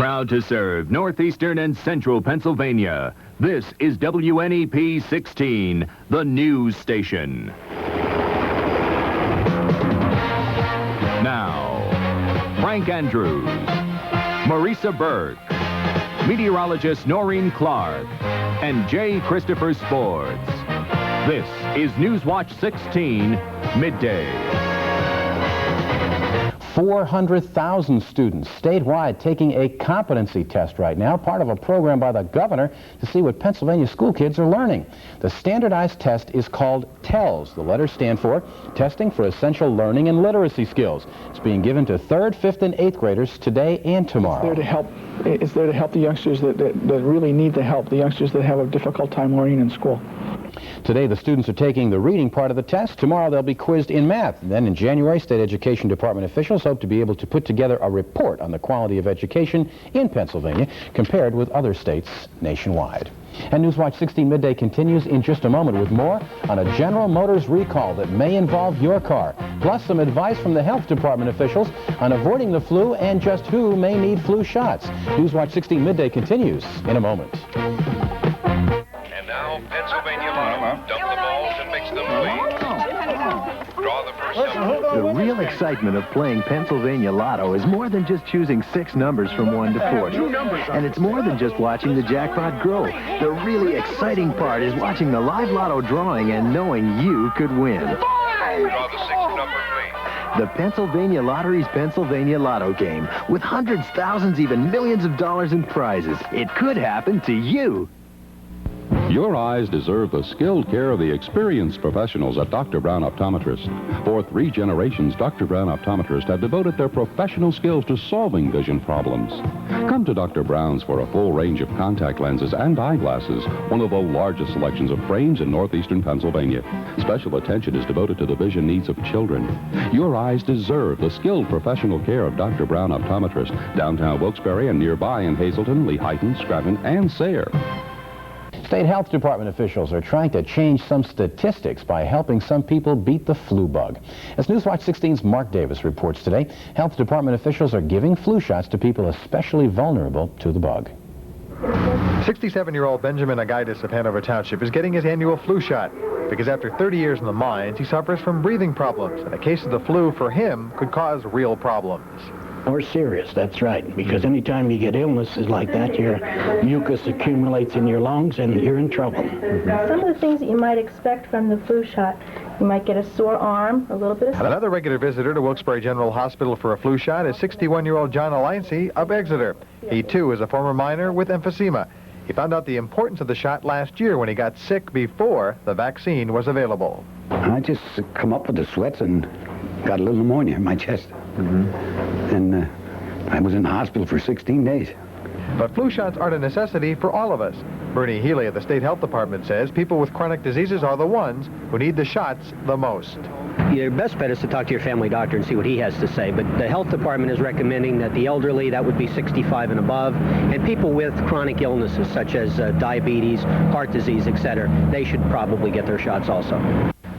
Proud to serve Northeastern and Central Pennsylvania. This is WNEP 16, the news station. Now, Frank Andrews, Marisa Burke, meteorologist Noreen Clark, and J. Krisotpher Sports. This is Newswatch 16, midday. 400,000 students statewide taking a competency test right now, part of a program by the governor to see what Pennsylvania school kids are learning. The standardized test is called TELS. The letters stand for Testing for Essential Learning and Literacy Skills. It's being given to 3rd, 5th, and 8th graders today and tomorrow. It's there to help the youngsters that really need the help, the youngsters that have a difficult time learning in school. Today, the students are taking the reading part of the test. Tomorrow, they'll be quizzed in math. And then in January, State Education Department officials hope to be able to put together a report on the quality of education in Pennsylvania compared with other states nationwide. And Newswatch 16 Midday continues in just a moment with more on a General Motors recall that may involve your car, plus some advice from the health department officials on avoiding the flu and just who may need flu shots. Newswatch 16 Midday continues in a moment. And now, Pennsylvania Lotto. Dump the balls and mix them clean. Draw the first number. The real excitement of playing Pennsylvania Lotto is more than just choosing 6 numbers from 1 to 40. And it's more than just watching the jackpot grow. The really exciting part is watching the live Lotto drawing and knowing you could win. Draw the 6th number, please. The Pennsylvania Lottery's Pennsylvania Lotto game, with hundreds, thousands, even millions of dollars in prizes. It could happen to you. Your eyes deserve the skilled care of the experienced professionals at Dr. Brown Optometrist. For 3 generations, Dr. Brown Optometrist have devoted their professional skills to solving vision problems. Come to Dr. Brown's for a full range of contact lenses and eyeglasses, one of the largest selections of frames in northeastern Pennsylvania. Special attention is devoted to the vision needs of children. Your eyes deserve the skilled professional care of Dr. Brown Optometrist, downtown Wilkes-Barre and nearby in Hazleton, Lehighton, Scranton, and Sayre. State health department officials are trying to change some statistics by helping some people beat the flu bug. As Newswatch 16's Mark Davis reports today, health department officials are giving flu shots to people especially vulnerable to the bug. 67-year-old Benjamin Agaitis of Hanover Township is getting his annual flu shot because after 30 years in the mines, he suffers from breathing problems, and a case of the flu for him could cause real problems. More serious, that's right, because anytime you get illnesses like that, your mucus accumulates in your lungs and you're in trouble. Some of the things that you might expect from the flu shot, you might get a sore arm, a little bit of... Another regular visitor to Wilkes-Barre General Hospital for a flu shot is 61-year-old John Alliance of Exeter. He, too, is a former miner with emphysema. He found out the importance of the shot last year when he got sick before the vaccine was available. I just come up with the sweats and got a little pneumonia in my chest. And I was in the hospital for 16 days. But flu shots aren't a necessity for all of us. Bernie Healy of the State Health Department says people with chronic diseases are the ones who need the shots the most. Your best bet is to talk to your family doctor and see what he has to say, but the health department is recommending that the elderly, that would be 65 and above, and people with chronic illnesses such as diabetes, heart disease, etc., they should probably get their shots also.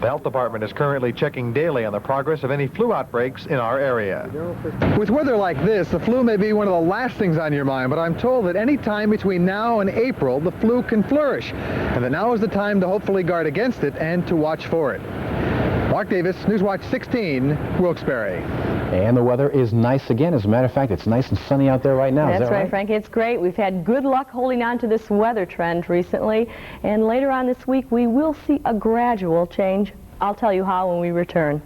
The health department is currently checking daily on the progress of any flu outbreaks in our area. With weather like this, the flu may be one of the last things on your mind, but I'm told that any time between now and April, the flu can flourish, and that now is the time to hopefully guard against it and to watch for it. Mark Davis, Newswatch 16, Wilkes-Barre. And the weather is nice again. As a matter of fact, it's nice and sunny out there right now. That's Is that right, Frank. It's great. We've had good luck holding on to this weather trend recently. And later on this week, we will see a gradual change. I'll tell you how when we return.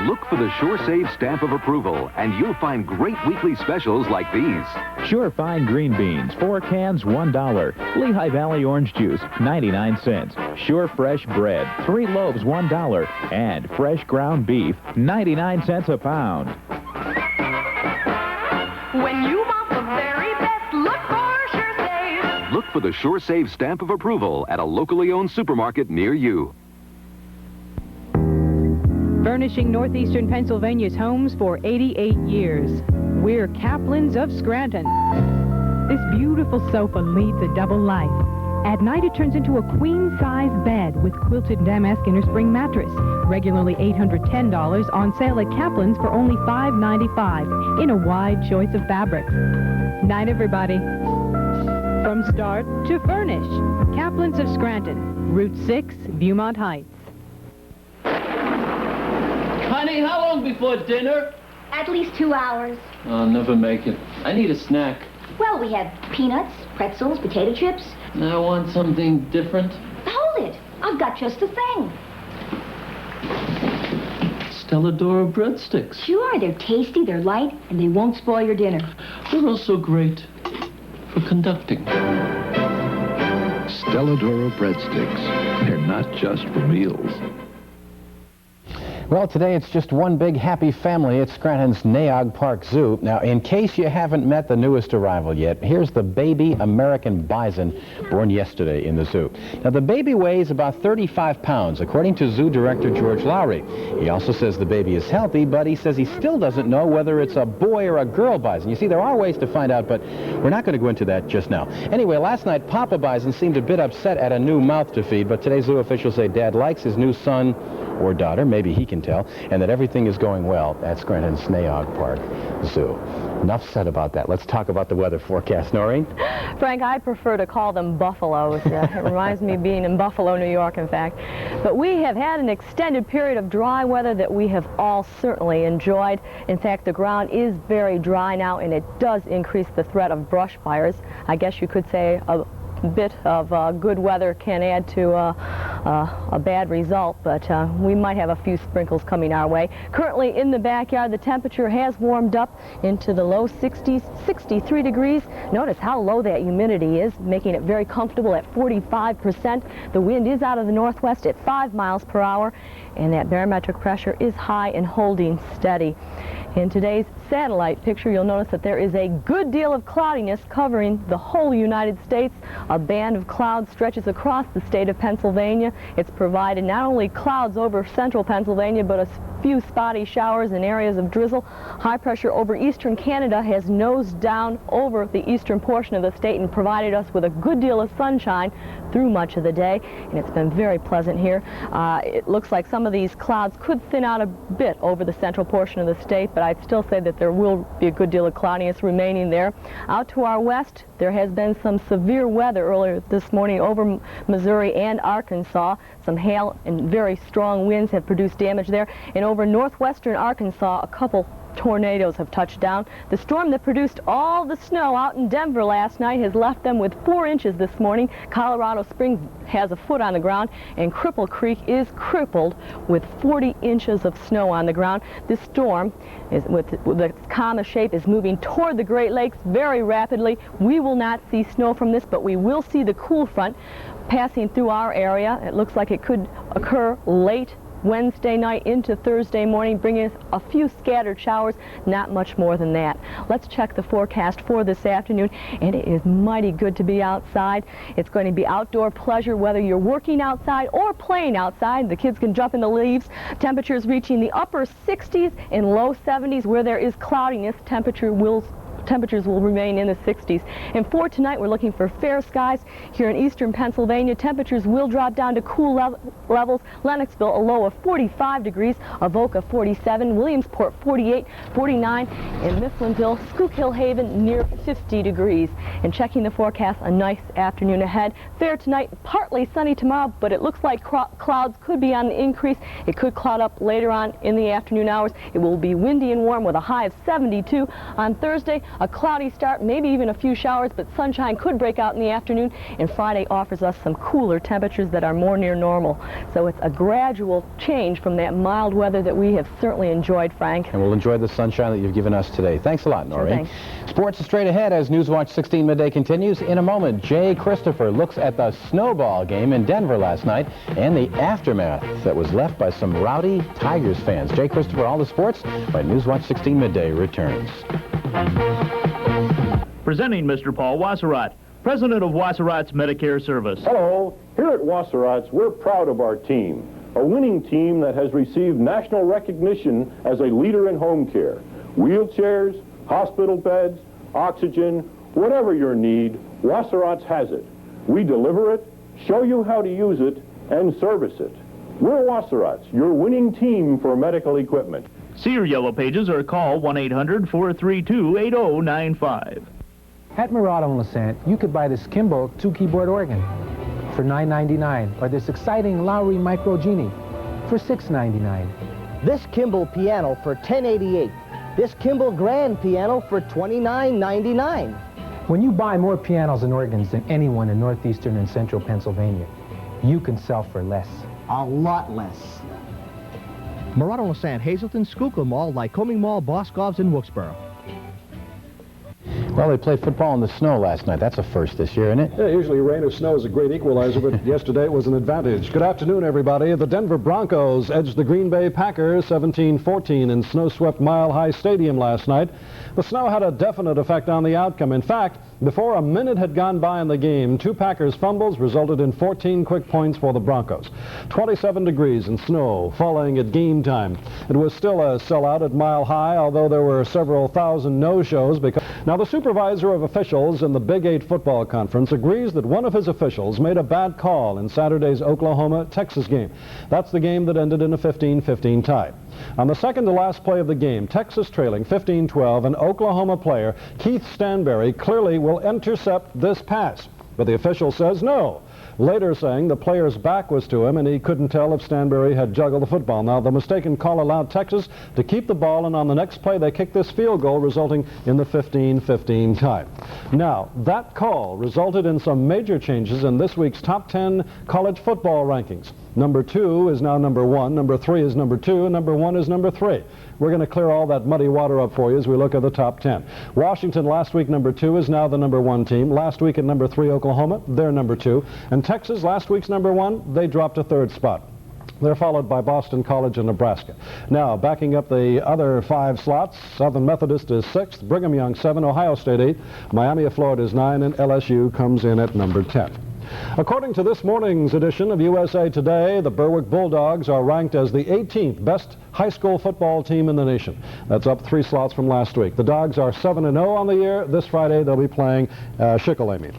Look for the SureSave stamp of approval, and you'll find great weekly specials like these. Sure Fine green beans, 4 cans, $1. Lehigh Valley orange juice, 99 cents. Sure Fresh bread, 3 loaves, $1. And fresh ground beef, 99 cents a pound. When you want the very best, look for SureSave. Look for the SureSave stamp of approval at a locally owned supermarket near you. Furnishing northeastern Pennsylvania's homes for 88 years. We're Kaplan's of Scranton. This beautiful sofa leads a double life At night, it turns into a queen-size bed with quilted damask innerspring mattress. Regularly $810, on sale at Kaplan's for only $595 in a wide choice of fabrics. Night, everybody. From start to furnish, Kaplan's of Scranton, Route 6, Viewmont Heights. Honey, how long before dinner? At least 2 hours. I'll never make it. I need a snack. Well, we have peanuts, pretzels, potato chips. I want something different. Hold it. I've got just the thing. Stelladora breadsticks. Sure, they're tasty, they're light, and they won't spoil your dinner. They're also great for conducting. Stelladora breadsticks. They're not just for meals. Well, today it's just one big happy family at Scranton's Nay Aug Park Zoo. Now, in case you haven't met the newest arrival yet, here's the baby American bison born yesterday in the zoo. Now, the baby weighs about 35 pounds, according to zoo director George Lowry. He also says the baby is healthy, but he says he still doesn't know whether it's a boy or a girl bison. You see, there are ways to find out, but we're not going to go into that just now. Anyway, last night, Papa Bison seemed a bit upset at a new mouth to feed, but today zoo officials say Dad likes his new son or daughter, maybe he can tell, and that everything is going well at Scranton's Nay Aug Park Zoo. Enough said about that. Let's talk about the weather forecast. Noreen? Frank, I prefer to call them buffaloes. It reminds me of being in Buffalo, New York, in fact. But we have had an extended period of dry weather that we have all certainly enjoyed. In fact, the ground is very dry now, and it does increase the threat of brush fires. I guess you could say a bit of good weather can add to a bad result, but we might have a few sprinkles coming our way. Currently in the backyard, the temperature has warmed up into the low 60s, 63 degrees. Notice how low that humidity is, making it very comfortable at 45%. The wind is out of the northwest at 5 miles per hour, and that barometric pressure is high and holding steady. In today's satellite picture, you'll notice that there is a good deal of cloudiness covering the whole United States. A band of clouds stretches across the state of Pennsylvania. It's provided not only clouds over central Pennsylvania, but a few spotty showers and areas of drizzle. High pressure over eastern Canada has nosed down over the eastern portion of the state and provided us with a good deal of sunshine through much of the day, and it's been very pleasant here. It looks like some of these clouds could thin out a bit over the central portion of the state, but I'd still say that there will be a good deal of cloudiness remaining there. Out to our west, there has been some severe weather earlier this morning over Missouri and Arkansas. Some hail and very strong winds have produced damage there. And over northwestern Arkansas, a couple tornadoes have touched down. The storm that produced all the snow out in Denver last night has left them with 4 inches this morning. Colorado Springs has a foot on the ground, and Cripple Creek is crippled with 40 inches of snow on the ground. This storm, with its comma shape, is moving toward the Great Lakes very rapidly. We will not see snow from this, but we will see the cool front passing through our area. It looks like it could occur late Wednesday night into Thursday morning, bringing us a few scattered showers, not much more than that. Let's check the forecast for this afternoon, and it is mighty good to be outside. It's going to be outdoor pleasure whether you're working outside or playing outside. The kids can jump in the leaves. Temperatures reaching the upper 60s and low 70s. Where there is cloudiness, temperatures will remain in the 60s. And for tonight, we're looking for fair skies here in eastern Pennsylvania. Temperatures will drop down to cool levels. Lennoxville, a low of 45 degrees. Avoca, 47. Williamsport, 48, 49. And Mifflinville, Schuylkill Haven, near 50 degrees. And checking the forecast, a nice afternoon ahead. Fair tonight, partly sunny tomorrow, but it looks like clouds could be on the increase. It could cloud up later on in the afternoon hours. It will be windy and warm with a high of 72. On Thursday, a cloudy start, maybe even a few showers, but sunshine could break out in the afternoon, and Friday offers us some cooler temperatures that are more near normal. So it's a gradual change from that mild weather that we have certainly enjoyed, Frank. And we'll enjoy the sunshine that you've given us today. Thanks a lot, Noreen. Sure, Sports is straight ahead as Newswatch 16 Midday continues. In a moment, Jay Krisotpher looks at the snowball game in Denver last night and the aftermath that was left by some rowdy Tigers fans. Jay Krisotpher, all the sports, when Newswatch 16 Midday returns. Presenting Mr. Paul Wasserat, President of Wasserat's Medicare Service. Hello. Here at Wasserat's, we're proud of our team, a winning team that has received national recognition as a leader in home care. Wheelchairs, hospital beds, oxygen, whatever your need, Wasserat's has it. We deliver it, show you how to use it, and service it. We're Wasserats, your winning team for medical equipment. See your Yellow Pages or call 1-800-432-8095. At Murado and Lassant, you could buy this Kimball 2-keyboard organ for $9.99, or this exciting Lowry Micro Genie for $6.99. This Kimball piano for $10.88. This Kimball Grand piano for $29.99. When you buy more pianos and organs than anyone in northeastern and central Pennsylvania, you can sell for less. A lot less. Murado and Lassant, Hazleton, Schuylkill Mall, Lycoming Mall, Boscov's, and Wilkes-Barre. Well, they played football in the snow last night. That's a first this year, isn't it? Yeah, usually rain or snow is a great equalizer, but yesterday it was an advantage. Good afternoon, everybody. The Denver Broncos edged the Green Bay Packers 17-14 in snow-swept Mile High Stadium last night. The snow had a definite effect on the outcome. In fact, before a minute had gone by in the game, 2 Packers fumbles resulted in 14 quick points for the Broncos. 27 degrees and snow falling at game time. It was still a sellout at Mile High, although there were several thousand no-shows. Now, the supervisor of officials in the Big 8 football conference agrees that one of his officials made a bad call in Saturday's Oklahoma-Texas game. That's the game that ended in a 15-15 tie. On the second-to-last play of the game, Texas trailing 15-12, an Oklahoma player, Keith Stanberry, clearly will intercept this pass. But the official says no, later saying the player's back was to him and he couldn't tell if Stanberry had juggled the football. Now, the mistaken call allowed Texas to keep the ball, and on the next play they kicked this field goal, resulting in the 15-15 tie. Now, that call resulted in some major changes in this week's top 10 college football rankings. Number 2 is now number 1, number 3 is number 2, and number 1 is number 3. We're going to clear all that muddy water up for you as we look at the top 10. Washington, last week number 2, is now the number 1 team. Last week at number 3, Oklahoma, they're number 2. And Texas, last week's number 1, they dropped a 3rd spot. They're followed by Boston College and Nebraska. Now, backing up the other 5 slots, Southern Methodist is 6th, Brigham Young 7, Ohio State 8, Miami of Florida is 9, and LSU comes in at number 10. According to this morning's edition of USA Today, the Berwick Bulldogs are ranked as the 18th best high school football team in the nation. That's up 3 slots from last week. The Dogs are 7-0 on the year. This Friday they'll be playing Shikellamy.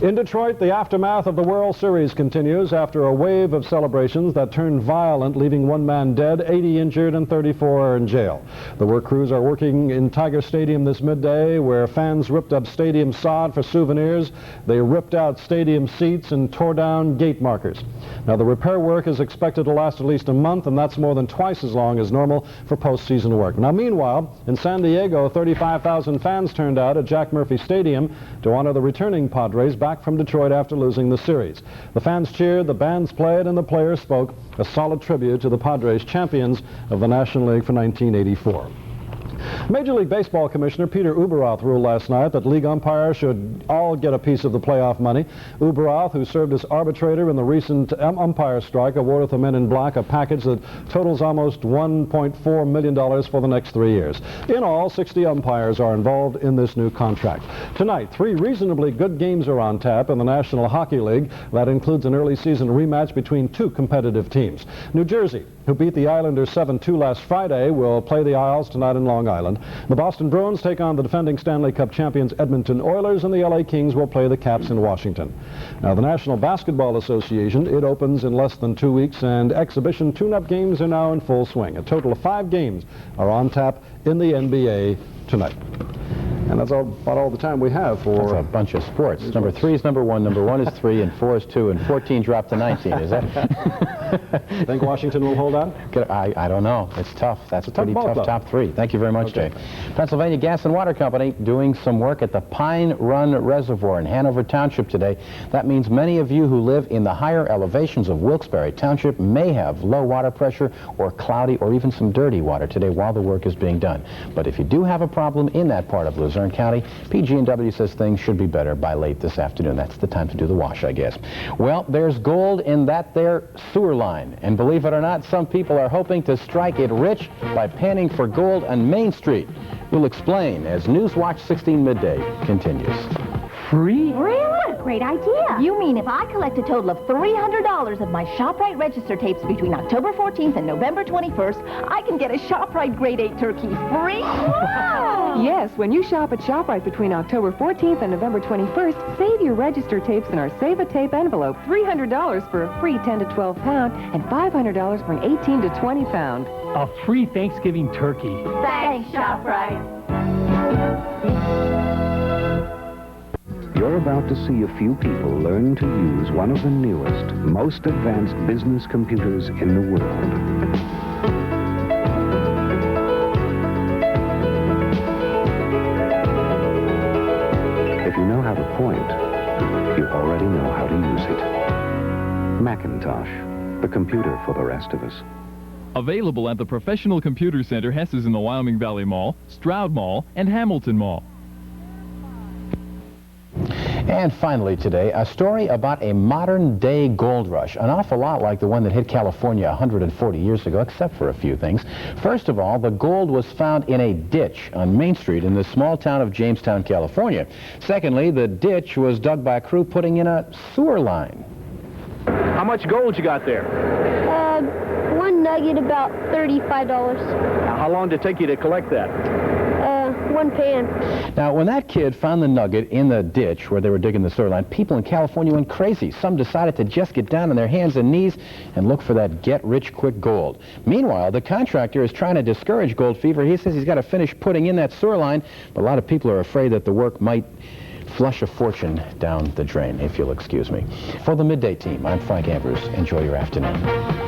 In Detroit, the aftermath of the World Series continues after a wave of celebrations that turned violent, leaving 1 man dead, 80 injured, and 34 are in jail. The work crews are working in Tiger Stadium this midday, where fans ripped up stadium sod for souvenirs. They ripped out stadium seats and tore down gate markers. Now, the repair work is expected to last at least a month, and that's more than twice as long as normal for postseason work. Now, meanwhile, in San Diego, 35,000 fans turned out at Jack Murphy Stadium to honor the returning Padres back from Detroit after losing the series. The fans cheered, the bands played, and the players spoke, a solid tribute to the Padres, champions of the National League for 1984. Major League Baseball Commissioner Peter Ueberroth ruled last night that league umpires should all get a piece of the playoff money. Ueberroth, who served as arbitrator in the recent umpire strike, awarded the Men in Black a package that totals almost $1.4 million for the next 3 years. In all, 60 umpires are involved in this new contract. Tonight, 3 reasonably good games are on tap in the National Hockey League. That includes an early season rematch between 2 competitive teams. New Jersey, who beat the Islanders 7-2 last Friday, will play the Isles tonight in Long Island. The Boston Bruins take on the defending Stanley Cup champions Edmonton Oilers, and the LA Kings will play the Caps in Washington. Now, the National Basketball Association, it opens in less than 2 weeks, and exhibition tune-up games are now in full swing. A total of 5 games are on tap in the NBA tonight. And that's about all the time we have for... That's a bunch of sports. Number 3 is number 1, number 1 is 3, and 4 is 2, and 14 dropped to 19. Is that... Think Washington will hold on? I don't know. It's tough. That's a pretty tough top 3. Thank you very much, Okay. Jay. Pennsylvania Gas and Water Company doing some work at the Pine Run Reservoir in Hanover Township today. That means many of you who live in the higher elevations of Wilkes-Barre Township may have low water pressure or cloudy or even some dirty water today while the work is being done. But if you do have a problem in that part of Luzerne County, PG&W says things should be better by late this afternoon. That's the time to do the wash, I guess. Well, there's gold in that there sewer line. And believe it or not, some people are hoping to strike it rich by panning for gold on Main Street. We'll explain as Newswatch 16 Midday continues. free? Really? What a great idea. You mean if I collect a total of $300 of my ShopRite register tapes between October 14th and November 21st, I can get a ShopRite Grade 8 turkey free? Wow! Yes, when you shop at ShopRite between October 14th and November 21st, save your register tapes in our Save a Tape envelope. $300 for a free 10 to 12 pound and $500 for an 18 to 20 pound. A free Thanksgiving turkey. Thanks, ShopRite. You're about to see a few people learn to use one of the newest, most advanced business computers in the world. If you know how to point, you already know how to use it. Macintosh, the computer for the rest of us. Available at the Professional Computer Center, Hess's in the Wyoming Valley Mall, Stroud Mall, and Hamilton Mall. And finally today, a story about a modern-day gold rush, an awful lot like the one that hit California 140 years ago, except for a few things. First of all, the gold was found in a ditch on Main Street in the small town of Jamestown, California. Secondly, the ditch was dug by a crew putting in a sewer line. How much gold you got there? One nugget, about $35. Now, how long did it take you to collect that? One pan. Now, when that kid found the nugget in the ditch where they were digging the sewer line, people in California went crazy. Some decided to just get down on their hands and knees and look for that get-rich-quick gold. Meanwhile, the contractor is trying to discourage gold fever. He says he's got to finish putting in that sewer line, but a lot of people are afraid that the work might flush a fortune down the drain, if you'll excuse me. For the Midday Team, I'm Frank Ambers. Enjoy your afternoon.